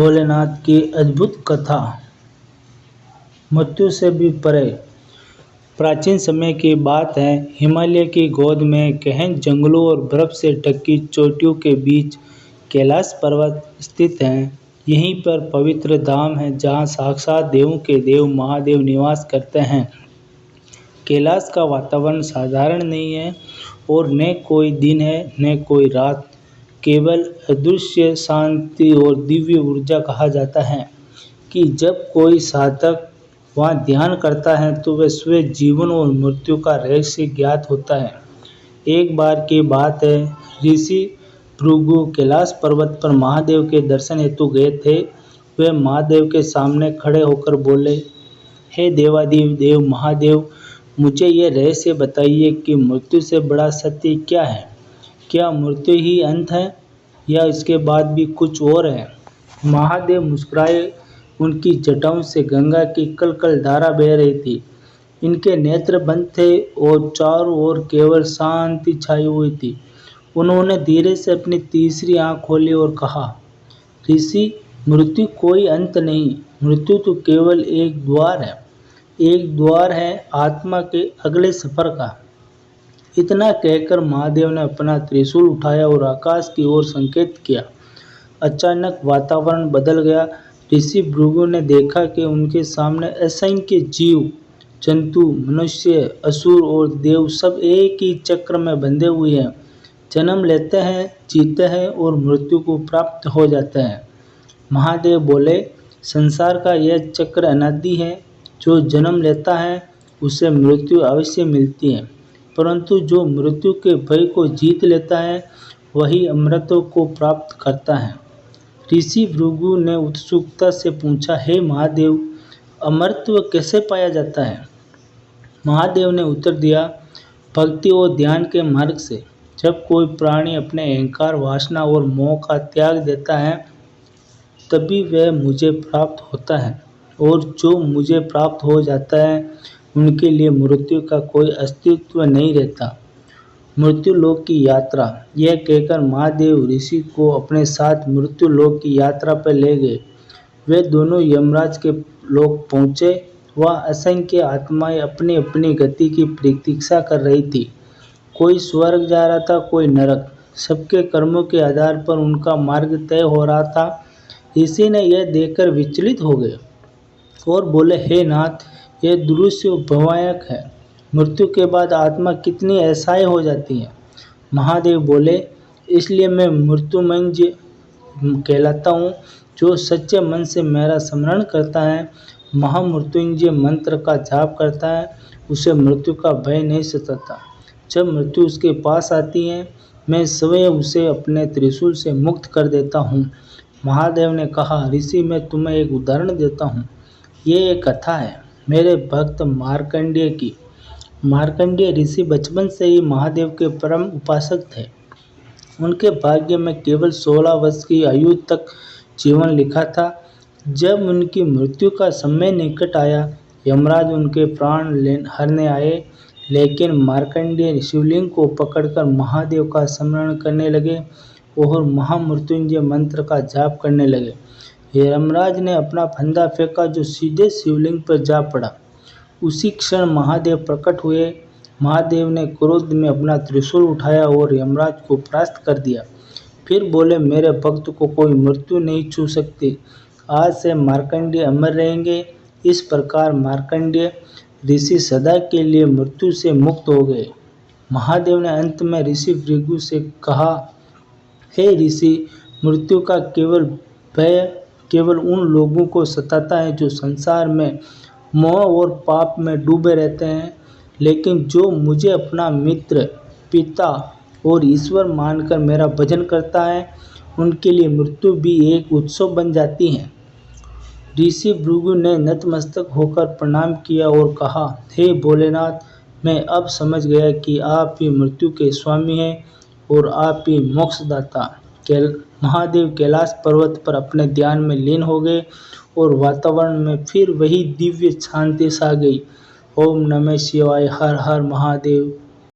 भोलेनाथ की अद्भुत कथा। मृत्यु से भी परे। प्राचीन समय की बात है। हिमालय की गोद में गहन जंगलों और बर्फ से ढकी चोटियों के बीच कैलाश पर्वत स्थित है। यहीं पर पवित्र धाम है जहाँ साक्षात देवों के देव महादेव निवास करते हैं। कैलाश का वातावरण साधारण नहीं है और न कोई दिन है न कोई रात, केवल अदृश्य शांति और दिव्य ऊर्जा। कहा जाता है कि जब कोई साधक वहाँ ध्यान करता है तो वह स्वयं जीवन और मृत्यु का रहस्य ज्ञात होता है। एक बार की बात है, ऋषि भृगु कैलाश पर्वत पर महादेव के दर्शन हेतु गए थे। वे महादेव के सामने खड़े होकर बोले, हे देवादिदेव देव महादेव, मुझे ये रहस्य बताइए कि मृत्यु से बड़ा सत्य क्या है। क्या मृत्यु ही अंत है या इसके बाद भी कुछ और है? महादेव मुस्कुराए। उनकी जटाओं से गंगा की कलकल धारा बह रही थी। इनके नेत्र बंद थे और चारों ओर केवल शांति छाई हुई थी। उन्होंने धीरे से अपनी तीसरी आंख खोली और कहा, ऋषि, मृत्यु कोई अंत नहीं, मृत्यु तो केवल एक द्वार है। एक द्वार है आत्मा के अगले सफर का। इतना कहकर महादेव ने अपना त्रिशूल उठाया और आकाश की ओर संकेत किया। अचानक वातावरण बदल गया। ऋषि भृगु ने देखा कि उनके सामने असंख्य जीव जंतु, मनुष्य, असुर और देव सब एक ही चक्र में बंधे हुए हैं। जन्म लेते हैं, जीते हैं और मृत्यु को प्राप्त हो जाते हैं। महादेव बोले, संसार का यह चक्र अनादि है। जो जन्म लेता है उसे मृत्यु अवश्य मिलती है, परंतु जो मृत्यु के भय को जीत लेता है वही अमृतों को प्राप्त करता है। ऋषि भृगु ने उत्सुकता से पूछा, हे महादेव, अमरत्व कैसे पाया जाता है? महादेव ने उत्तर दिया, भक्ति और ध्यान के मार्ग से। जब कोई प्राणी अपने अहंकार, वासना और मोह का त्याग देता है तभी वह मुझे प्राप्त होता है, और जो मुझे प्राप्त हो जाता है उनके लिए मृत्यु का कोई अस्तित्व नहीं रहता। मृत्यु लोक की यात्रा। यह कहकर महादेव ऋषि को अपने साथ मृत्यु लोक की यात्रा पर ले गए। वे दोनों यमराज के लोक पहुँचे। वह असंख्य आत्माएं अपनी अपनी गति की प्रतीक्षा कर रही थी। कोई स्वर्ग जा रहा था, कोई नरक। सबके कर्मों के आधार पर उनका मार्ग तय हो रहा था। ऋषि ने यह देखकर विचलित हो गए और बोले, हे नाथ, यह दृश्य भयावह है। मृत्यु के बाद आत्मा कितनी असहाय हो जाती है। महादेव बोले, इसलिए मैं मृत्युंजय कहलाता हूँ। जो सच्चे मन से मेरा स्मरण करता है, महामृत्युंजय मंत्र का जाप करता है, उसे मृत्यु का भय नहीं सताता। जब मृत्यु उसके पास आती है मैं स्वयं उसे अपने त्रिशूल से मुक्त कर देता हूँ। महादेव ने कहा, ऋषि, मैं तुम्हें एक उदाहरण देता हूँ। ये एक कथा है मेरे भक्त मार्कंडेय की। मार्कंडेय ऋषि बचपन से ही महादेव के परम उपासक थे। उनके भाग्य में केवल 16 वर्ष की आयु तक जीवन लिखा था। जब उनकी मृत्यु का समय निकट आया, यमराज उनके प्राण हरने आए, लेकिन मार्कंडेय शिवलिंग को पकड़कर महादेव का स्मरण करने लगे और महामृत्युंजय मंत्र का जाप करने लगे। यमराज ने अपना फंदा फेंका जो सीधे शिवलिंग पर जा पड़ा। उसी क्षण महादेव प्रकट हुए। महादेव ने क्रोध में अपना त्रिशूल उठाया और यमराज को परास्त कर दिया। फिर बोले, मेरे भक्त को कोई मृत्यु नहीं छू सकती। आज से मार्कंडेय अमर रहेंगे। इस प्रकार मार्कंडेय ऋषि सदा के लिए मृत्यु से मुक्त हो गए। महादेव ने अंत में ऋषि भृगु से कहा, हे ऋषि, मृत्यु का भय केवल उन लोगों को सताता है जो संसार में मोह और पाप में डूबे रहते हैं, लेकिन जो मुझे अपना मित्र, पिता और ईश्वर मानकर मेरा भजन करता है उनके लिए मृत्यु भी एक उत्सव बन जाती है। ऋषि भृगु ने नतमस्तक होकर प्रणाम किया और कहा, हे भोलेनाथ, मैं अब समझ गया कि आप ही मृत्यु के स्वामी हैं और आप ही मोक्षदाता। महादेव कैलाश पर्वत पर अपने ध्यान में लीन हो गए और वातावरण में फिर वही दिव्य शांति छा गई। ओम नमः शिवाय। हर हर महादेव।